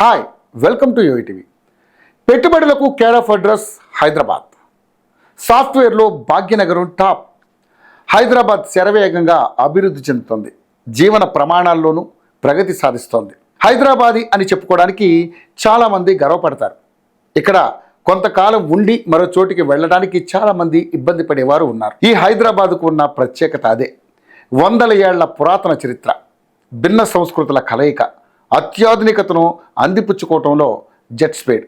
Hi, welcome to UTV. పెట్టుబడులకు care of address Hyderabad. సాఫ్ట్వేర్లో Bhagyanagaram top. Hyderabad శరవేగంగా అభివృద్ధి చెందుతోంది. జీవన ప్రమాణాల్లోనూ ప్రగతి సాధిస్తోంది. హైదరాబాదీ అని చెప్పుకోవడానికి చాలామంది గర్వపడతారు. ఇక్కడ కొంతకాలం ఉండి మరో చోటికి వెళ్ళడానికి చాలామంది ఇబ్బంది పడేవారు ఉన్నారు. ఈ హైదరాబాద్కు ఉన్న ప్రత్యేకత అదే. వందల ఏళ్ల పురాతన చరిత్ర, భిన్న సంస్కృతుల కలయిక, అత్యాధునికతను అందిపుచ్చుకోవటంలో జెట్ స్పీడ్,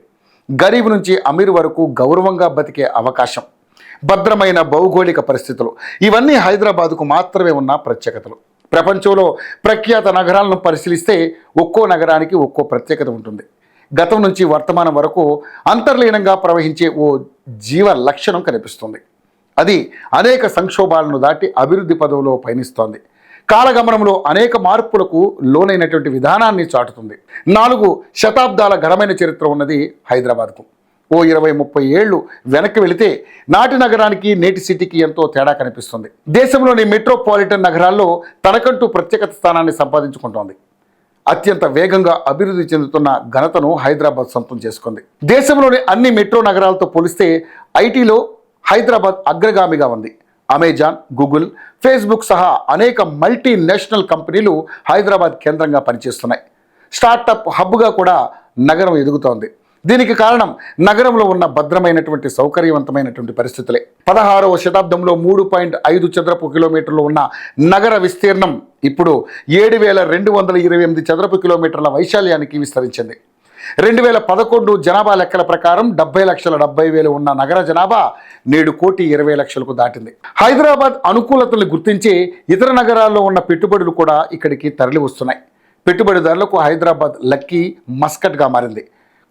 గరీబ్ నుంచి అమీర్ వరకు గౌరవంగా బతికే అవకాశం, భద్రమైన భౌగోళిక పరిస్థితులు, ఇవన్నీ హైదరాబాదుకు మాత్రమే ఉన్న ప్రత్యేకతలు. ప్రపంచంలో ప్రఖ్యాత నగరాలను పరిశీలిస్తే ఒక్కో నగరానికి ఒక్కో ప్రత్యేకత ఉంటుంది. గతం నుంచి వర్తమానం వరకు అంతర్లీనంగా ప్రవహించే ఓ జీవ లక్షణం కనిపిస్తుంది. అది అనేక సంక్షోభాలను దాటి అభివృద్ధి పదవిలో పయనిస్తోంది. కాలగమనంలో అనేక మార్పులకు లోనైనటువంటి విధానాన్ని చాటుతుంది. 4 శతాబ్దాల ఘనమైన చరిత్ర ఉన్నది హైదరాబాద్కు. ఓ 20-30 ఏళ్ళు వెనక్కి వెళితే నాటి నగరానికి నేటి సిటీకి ఎంతో తేడా కనిపిస్తుంది. దేశంలోని మెట్రోపాలిటన్ నగరాల్లో తనకంటూ ప్రత్యేకత స్థానాన్ని సంపాదించుకుంటోంది. అత్యంత వేగంగా అభివృద్ధి చెందుతున్న ఘనతను హైదరాబాద్ సొంతం చేసుకుంది. దేశంలోని అన్ని మెట్రో నగరాలతో పోలిస్తే ఐటీలో హైదరాబాద్ అగ్రగామిగా ఉంది. అమెజాన్, గూగుల్, ఫేస్బుక్ సహా అనేక మల్టీనేషనల్ కంపెనీలు హైదరాబాద్ కేంద్రంగా పనిచేస్తున్నాయి. స్టార్టప్ హబ్గా కూడా నగరం ఎదుగుతోంది. దీనికి కారణం నగరంలో ఉన్న భద్రమైనటువంటి సౌకర్యవంతమైనటువంటి పరిస్థితులే. 16వ శతాబ్దంలో 3.5 చదరపు కిలోమీటర్లు ఉన్న నగర విస్తీర్ణం ఇప్పుడు 7,228 చదరపు కిలోమీటర్ల వైశాల్యానికి విస్తరించింది. 2011 జనాభా లెక్కల ప్రకారం 70,70,000 ఉన్న నగర జనాభా నేడు 1,20,00,000కు దాటింది. హైదరాబాద్ అనుకూలతలను గుర్తించి ఇతర నగరాల్లో ఉన్న పెట్టుబడులు కూడా ఇక్కడికి తరలి వస్తున్నాయి. పెట్టుబడిదారులకు హైదరాబాద్ లక్కీ మస్కట్గా మారింది.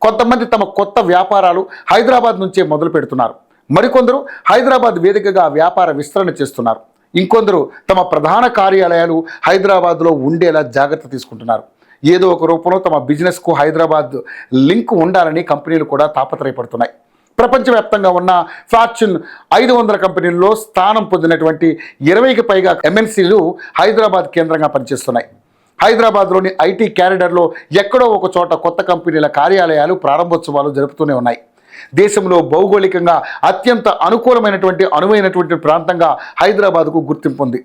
కొంతమంది తమ కొత్త వ్యాపారాలు హైదరాబాద్ నుంచే మొదలు పెడుతున్నారు. మరికొందరు హైదరాబాద్ వేదికగా వ్యాపార విస్తరణ చేస్తున్నారు. ఇంకొందరు తమ ప్రధాన కార్యాలయాలు హైదరాబాద్లో ఉండేలా జాగ్రత్త తీసుకుంటున్నారు. ఏదో ఒక రూపంలో తమ బిజినెస్కు హైదరాబాద్ లింక్ ఉండాలని కంపెనీలు కూడా తాపత్రయపడుతున్నాయి. ప్రపంచవ్యాప్తంగా ఉన్న ఫార్చ్యూన్ 500 కంపెనీల్లో స్థానం పొందినటువంటి 20కి పైగా ఎంఎన్సీలు హైదరాబాద్ కేంద్రంగా పనిచేస్తున్నాయి. హైదరాబాద్లోని ఐటీ క్యారిడర్లో ఎక్కడో ఒక చోట కొత్త కంపెనీల కార్యాలయాలు, ప్రారంభోత్సవాలు జరుపుతూనే ఉన్నాయి. దేశంలో భౌగోళికంగా అత్యంత అనువైనటువంటి ప్రాంతంగా హైదరాబాద్కు గుర్తింపు ఉంది.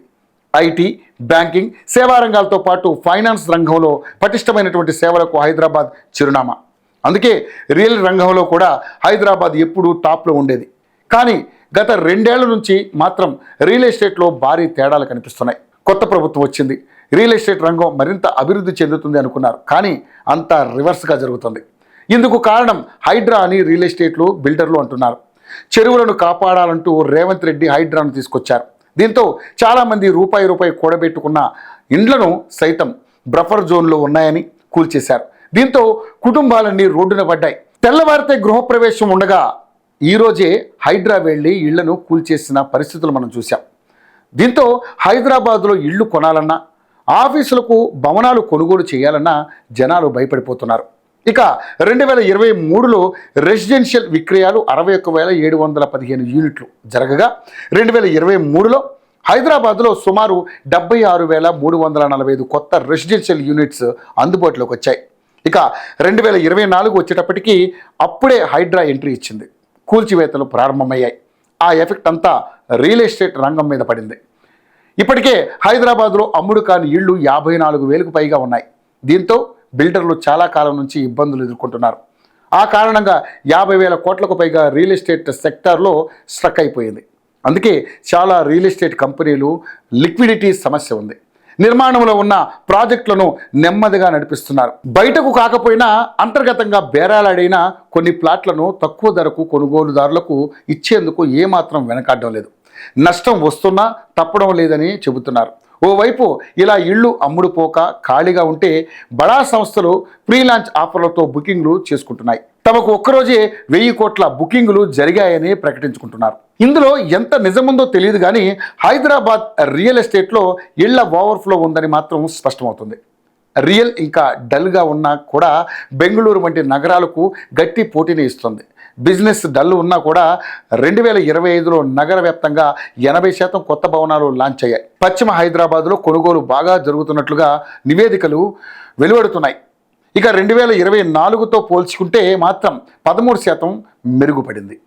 ఐటీ, బ్యాంకింగ్, సేవా రంగాలతో పాటు ఫైనాన్స్ రంగంలో పటిష్టమైనటువంటి సేవలకు హైదరాబాద్ చిరునామా. అందుకే రియల్ రంగంలో కూడా హైదరాబాద్ ఎప్పుడూ టాప్లో ఉండేది. కానీ గత 2 ఏళ్ల నుంచి మాత్రం రియల్ ఎస్టేట్లో భారీ తేడాలు కనిపిస్తున్నాయి. కొత్త ప్రభుత్వం వచ్చింది, రియల్ ఎస్టేట్ రంగం మరింత అభివృద్ధి చెందుతుంది అనుకున్నారు. కానీ అంతా రివర్స్గా జరుగుతుంది. ఇందుకు కారణం హైడ్రా అని రియల్ ఎస్టేట్లు బిల్డర్లు అంటున్నారు. చెరువులను కాపాడాలంటూ రేవంత్ రెడ్డి హైడ్రాను తీసుకొచ్చారు. దీంతో చాలామంది రూపాయి కూడబెట్టుకున్న ఇండ్లను సైతం బఫర్ జోన్లో ఉన్నాయని కూల్చేశారు. దీంతో కుటుంబాలన్నీ రోడ్డున పడ్డాయి. తెల్లవారితే గృహప్రవేశం ఉండగా ఈరోజే హైడ్రా వెళ్ళి ఇళ్లను కూల్చేసిన పరిస్థితులు మనం చూసాం. దీంతో హైదరాబాద్లో ఇళ్ళు కొనాలన్నా, ఆఫీసులకు భవనాలు కొనుగోలు చేయాలన్నా జనాలు భయపడిపోతున్నారు. ఇక 2023లో రెసిడెన్షియల్ విక్రయాలు 61,715 యూనిట్లు జరగగా 2023లో హైదరాబాద్లో సుమారు 76,345 కొత్త రెసిడెన్షియల్ యూనిట్స్ అందుబాటులోకి వచ్చాయి. ఇక 2024 వచ్చేటప్పటికీ అప్పుడే హైడ్రా ఎంట్రీ ఇచ్చింది. కూల్చివేతలు ప్రారంభమయ్యాయి. ఆ ఎఫెక్ట్ అంతా రియల్ ఎస్టేట్ రంగం మీద పడింది. ఇప్పటికే హైదరాబాద్లో అమ్ముడు కాని ఇళ్ళు 54,000కు పైగా ఉన్నాయి. దీంతో బిల్డర్లు చాలా కాలం నుంచి ఇబ్బందులు ఎదుర్కొంటున్నారు. ఆ కారణంగా 50,000 కోట్లకు పైగా రియల్ ఎస్టేట్ సెక్టార్లో స్ట్రక్ అయిపోయింది. అందుకే చాలా రియల్ ఎస్టేట్ కంపెనీలు లిక్విడిటీ సమస్య ఉంది. నిర్మాణంలో ఉన్న ప్రాజెక్టులను నెమ్మదిగా నడిపిస్తున్నారు. బయటకు కాకపోయినా అంతర్గతంగా బేరాలాడైన కొన్ని ప్లాట్లను తక్కువ ధరకు కొనుగోలుదారులకు ఇచ్చేందుకు ఏమాత్రం వెనకాడడం లేదు. నష్టం వస్తున్నా తప్పడం లేదని చెబుతున్నారు. ఓవైపు ఇలా ఇళ్ళు అమ్ముడుపోక ఖాళీగా ఉంటే బడా సంస్థలు ప్రీ లాంచ్ ఆఫర్లతో బుకింగ్లు చేసుకుంటున్నాయి. తమకు ఒక్కరోజే 1,000 కోట్ల బుకింగ్లు జరిగాయని ప్రకటించుకుంటున్నారు. ఇందులో ఎంత నిజముందో తెలియదు కానీ హైదరాబాద్ రియల్ ఎస్టేట్లో ఇళ్ల ఓవర్ఫ్లో ఉందని మాత్రం స్పష్టమవుతుంది. రియల్ ఇంకా డల్గా ఉన్నా కూడా బెంగళూరు వంటి నగరాలకు గట్టి పోటీని ఇస్తుంది. బిజినెస్ డల్ ఉన్నా కూడా 2025లో నగర వ్యాప్తంగా 80% కొత్త భవనాలు లాంచ్ అయ్యాయి. పశ్చిమ హైదరాబాద్లో కొనుగోలు బాగా జరుగుతున్నట్లుగా నివేదికలు వెలువడుతున్నాయి. ఇక 2024తో పోల్చుకుంటే మాత్రం 13% మెరుగుపడింది.